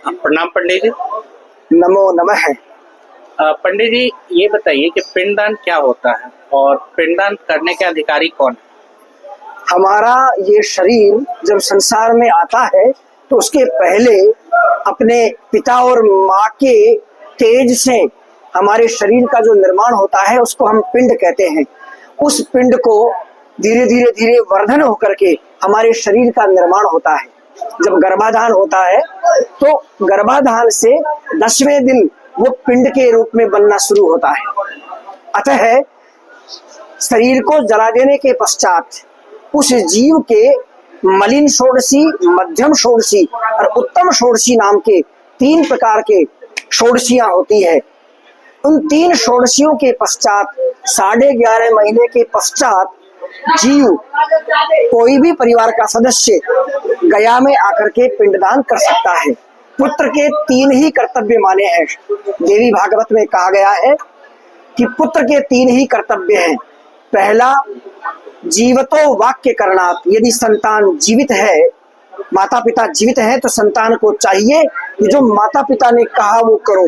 प्रणाम पंडित जी। नमो नमः। पंडित जी, ये बताइए कि पिंडदान क्या होता है और पिंडदान करने के अधिकारी कौन है? हमारा ये शरीर जब संसार में आता है तो उसके पहले अपने पिता और माँ के तेज से हमारे शरीर का जो निर्माण होता है उसको हम पिंड कहते हैं। उस पिंड को धीरे धीरे धीरे वर्धन होकर के हमारे शरीर का निर्माण होता है। जब गर्भाधान होता है तो गर्भाधान से 10वें दिन वो पिंड के रूप में बनना शुरू होता है। अतः शरीर को जला देने के पश्चात उस जीव के मलिन षोडशी, मध्यम षोडशी और उत्तम षोडशी नाम के 3 प्रकार के षोडशियां होती है। उन 3 षोडशियों के पश्चात 11.5 महीने के पश्चात जीव कोई भी परिवार का सदस्य गया में आकर के पिंडदान कर सकता है। पुत्र के 3 ही कर्तव्य माने हैं। देवी भागवत में कहा गया है कि पुत्र के 3 ही कर्तव्य हैं। पहला, जीवतो वाक्य करणात्, यदि संतान जीवित है, माता पिता जीवित है तो संतान को चाहिए कि जो माता पिता ने कहा वो करो।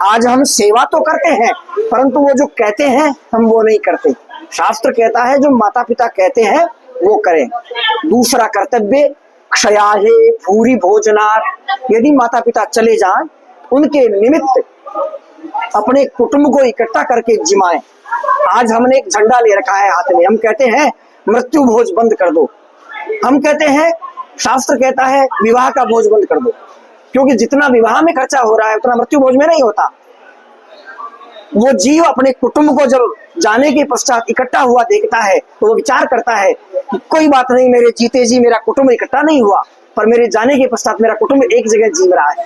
आज हम सेवा तो करते हैं परंतु वो जो कहते हैं हम वो नहीं करते। शास्त्र कहता है जो माता पिता कहते हैं वो करें। दूसरा कर्तव्य, क्षयाहे भूरि भोजनात्, यदि माता पिता चले जाएं उनके निमित्त अपने कुटुंब को इकट्ठा करके जिमाएं। आज हमने एक झंडा ले रखा है हाथ में, हम कहते हैं मृत्यु भोज बंद कर दो। हम कहते हैं, शास्त्र कहता है विवाह का भोज बंद कर दो, क्योंकि जितना विवाह में खर्चा हो रहा है उतना मृत्यु भोज में नहीं होता। वो जीव अपने कुटुंब को जब जाने के पश्चात इकट्ठा हुआ देखता है तो वो विचार करता है कि कोई बात नहीं, मेरे जीते जी मेरा कुटुंब इकट्ठा नहीं हुआ पर मेरे जाने के पश्चात मेरा कुटुंब एक जगह जी रहा है।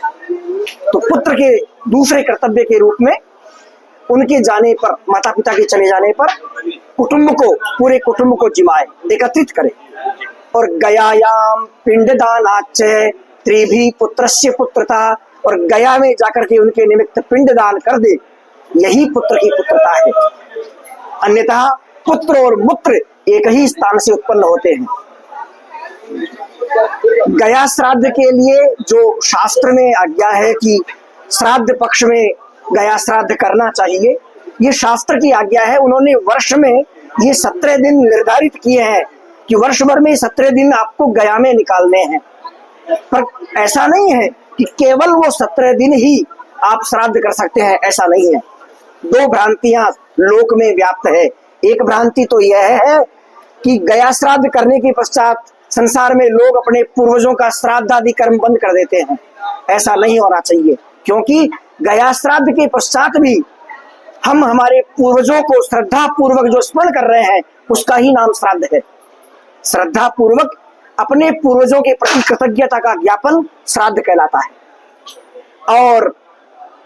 तो पुत्र के दूसरे कर्तव्य के रूप में उनके जाने पर, माता पिता के चले जाने पर कुटुंब को, पूरे कुटुंब को जिमाए, एकत्रित करे। और गयायाम पिंडदानाच्च त्रिभी पुत्रस्य पुत्रता, और गया में जाकर के उनके निमित्त पिंडदान कर दे, यही पुत्र की पुत्रता है। अन्यथा पुत्र और मूत्र एक ही स्थान से उत्पन्न होते हैं। गया श्राद्ध के लिए जो शास्त्र में आज्ञा है कि श्राद्ध पक्ष में गया श्राद्ध करना चाहिए, ये शास्त्र की आज्ञा है। उन्होंने वर्ष में ये 17 दिन निर्धारित किए हैं कि वर्ष भर में 17 दिन आपको गया में निकालने हैं। पर ऐसा नहीं है कि केवल वो 17 दिन ही आप श्राद्ध कर सकते हैं, ऐसा नहीं है। 2 भ्रांतियां लोक में व्याप्त है। एक भ्रांति तो यह है कि गया श्राद्ध करने के पश्चात संसार में लोग अपने पूर्वजों का श्राद्ध आदि कर्म बंद कर देते हैं। ऐसा नहीं होना चाहिए, क्योंकि गया श्राद्ध के पश्चात भी हम हमारे पूर्वजों को श्रद्धा पूर्वक जो स्मरण कर रहे हैं उसका ही नाम श्राद्ध है। श्रद्धा पूर्वक अपने पूर्वजों के प्रति कृतज्ञता का ज्ञापन श्राद्ध कहलाता है। और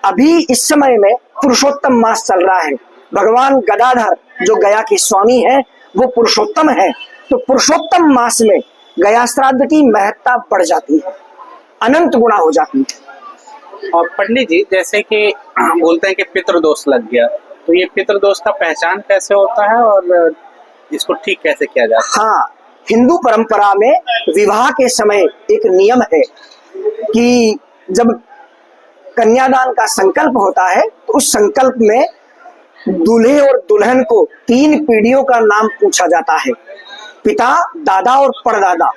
अभी इस समय में पुरुषोत्तम मास चल रहा है। भगवान गदाधर जो गया के स्वामी हैं वो पुरुषोत्तम है, तो पुरुषोत्तम मास में गया श्राद्ध की महत्ता बढ़ जाती है, अनंत गुणा हो जाती है। और पंडित जी, जैसे कि बोलते हैं कि पितृदोष लग गया, तो ये पितृदोष का पहचान कैसे होता है और इसको ठीक कैसे किया जाता है? हाँ, हिंदू परंपरा में विवाह के समय एक नियम है कि जब कन्यादान का संकल्प होता है तो उस संकल्प में दूल्हे और दुल्हन को 3 पीढ़ियों का नाम पूछा जाता है। पिता, दादा और परदादा।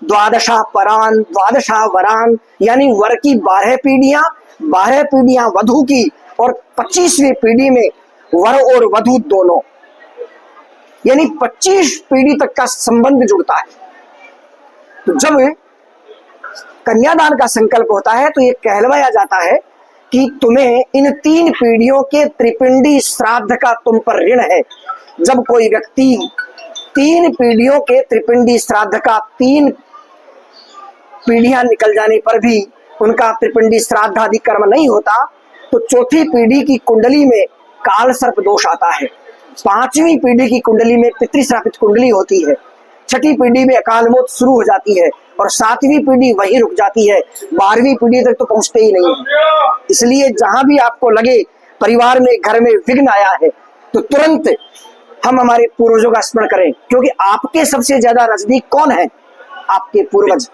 द्वादशा परान, द्वादशा वरान, यानी वर की 12 पीढ़ियां, 12 पीढ़ियां वधू की, और 25वीं पीढ़ी में वर और वधू दोनों, यानी 25 पीढ़ी तक का संबंध जुड़ता है। तो जब कन्यादान का संकल्प होता है तो ये कहलवाया जाता है कि तुम्हें इन 3 पीढ़ियों के त्रिपिंडी श्राद्ध का तुम पर ऋण है। जब कोई व्यक्ति 3 पीढ़ियों के त्रिपिंडी श्राद्ध का, 3 पीढ़ियां निकल जाने पर भी उनका त्रिपिंडी श्राद्ध आदि कर्म नहीं होता तो 4थी पीढ़ी की कुंडली में काल सर्प दोष आता है। 5वीं पीढ़ी की कुंडली में पितृश्रापित कुंडली होती है। 6ठी पीढ़ी में अकाल मौत शुरू हो जाती है और 7वीं पीढ़ी वहीं रुक जाती है। 12वीं पीढ़ी तक तो पहुंचते ही नहीं है। इसलिए जहां भी आपको लगे परिवार में, घर में विघ्न आया है तो तुरंत हम हमारे पूर्वजों का स्मरण करें, क्योंकि आपके सबसे ज्यादा नजदीक कौन है? आपके पूर्वज।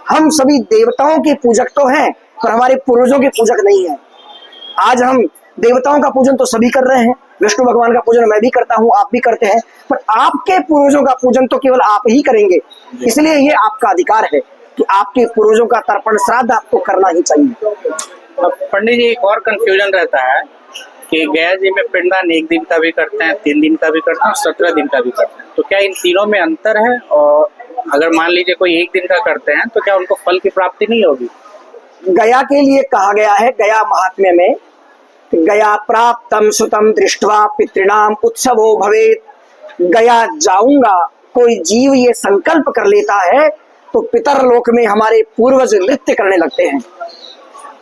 हम सभी देवताओं के पूजक तो हैं पर हमारे पूर्वजों के पूजक नहीं है। आज हम देवताओं का पूजन तो सभी कर रहे हैं, विष्णु भगवान का पूजन मैं भी करता हूँ, आप भी करते हैं, पर आपके पूर्वजों का पूजन तो केवल आप ही करेंगे। इसलिए ये आपका अधिकार है कि आपके पूर्वजों का तर्पण श्राद्ध आपको करना ही चाहिए। अब पंडित जी एक और कंफ्यूजन रहता है कि गया जी में पिंडदान 1 दिन का भी करते हैं, 3 दिन का भी करते हैं, 17 दिन का भी करते हैं, तो क्या इन तीनों में अंतर है? और अगर मान लीजिए कोई 1 दिन का करते हैं तो क्या उनको फल की प्राप्ति नहीं होगी? गया के लिए कहा गया है, गया महात्म्य में, गया प्राप्तम सुतम दृष्ट्वा पितृणाम उत्सवो भवेत। गया जाऊंगा, कोई जीव ये संकल्प कर लेता है तो पितरलोक में हमारे पूर्वज नृत्य करने लगते हैं।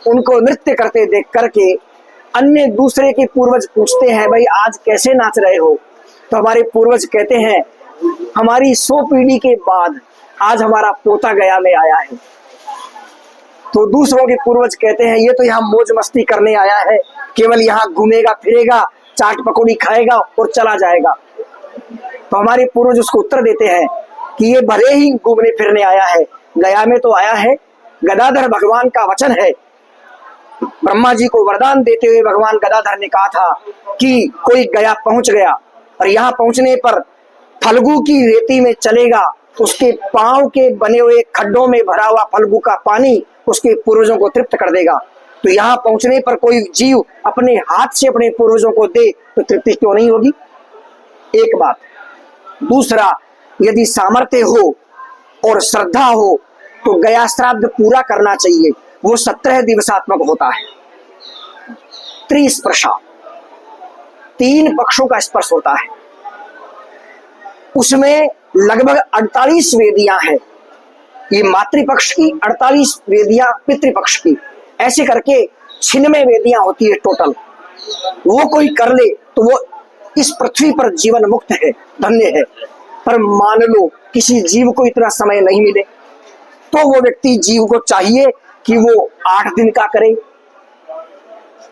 उनको नृत्य करते देख करके अन्य दूसरे के पूर्वज पूछते हैं, भाई आज कैसे नाच रहे हो? तो हमारे पूर्वज कहते हैं, हमारी 100 पीढ़ी के बाद आज हमारा पोता गया में आया है। तो दूसरों के पूर्वज कहते हैं, ये तो यहाँ मौज मस्ती करने आया है, केवल यहाँ घूमेगा फिरेगा, चाट पकौड़ी खाएगा और चला जाएगा। तो हमारे पूर्वज उसको उत्तर देते हैं कि ये भले ही घूमने फिरने आया है, गया में तो आया है। गदाधर भगवान का वचन है, ब्रह्मा जी को वरदान देते हुए भगवान गदाधर ने कहा था कि कोई गया पहुंच गया और यहाँ पहुंचने पर फल्गु की रेती में चलेगा, उसके पांव के बने हुए खड्डों में भरा हुआ फल्गु का पानी उसके पूर्वजों को तृप्त कर देगा। तो यहाँ पहुंचने पर कोई जीव अपने हाथ से अपने पूर्वजों को दे तो तृप्ति क्यों नहीं होगी? एक बात। दूसरा, यदि सामर्थ्य हो और श्रद्धा हो तो गया श्राद्ध पूरा करना चाहिए। वो 17 दिवसात्मक होता है। त्रिस्पर्शा, 3 पक्षों का स्पर्श होता है। उसमें लगभग 48 वेदियां हैं। ये मातृपक्ष की 48 वेदियां, पितृपक्ष की, ऐसे करके 96 वेदियां होती है टोटल। वो कोई कर ले तो वो इस पृथ्वी पर जीवन मुक्त है, धन्य है। पर मान लो किसी जीव को इतना समय नहीं मिले तो वो व्यक्ति, जीव को चाहिए कि वो 8 दिन का करे।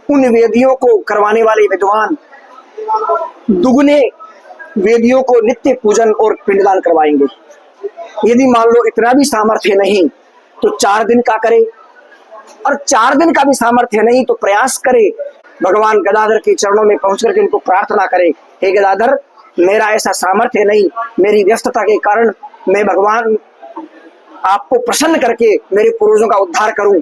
उन वेदियों को करवाने वाले विद्वान दुगने वेदियों को नित्य पूजन और पिंडदान करवाएंगे। यदि मान लो इतना भी सामर्थ्य नहीं तो 4 दिन का करे, और 4 दिन का भी सामर्थ्य नहीं तो प्रयास करे, भगवान गदाधर के चरणों में पहुंच करके उनको प्रार्थना करे, हे गदाधर, मेरा ऐसा सामर्थ्य नहीं, मेरी व्यस्तता के कारण मैं भगवान आपको प्रसन्न करके मेरे पूर्वजों का उद्धार करूं,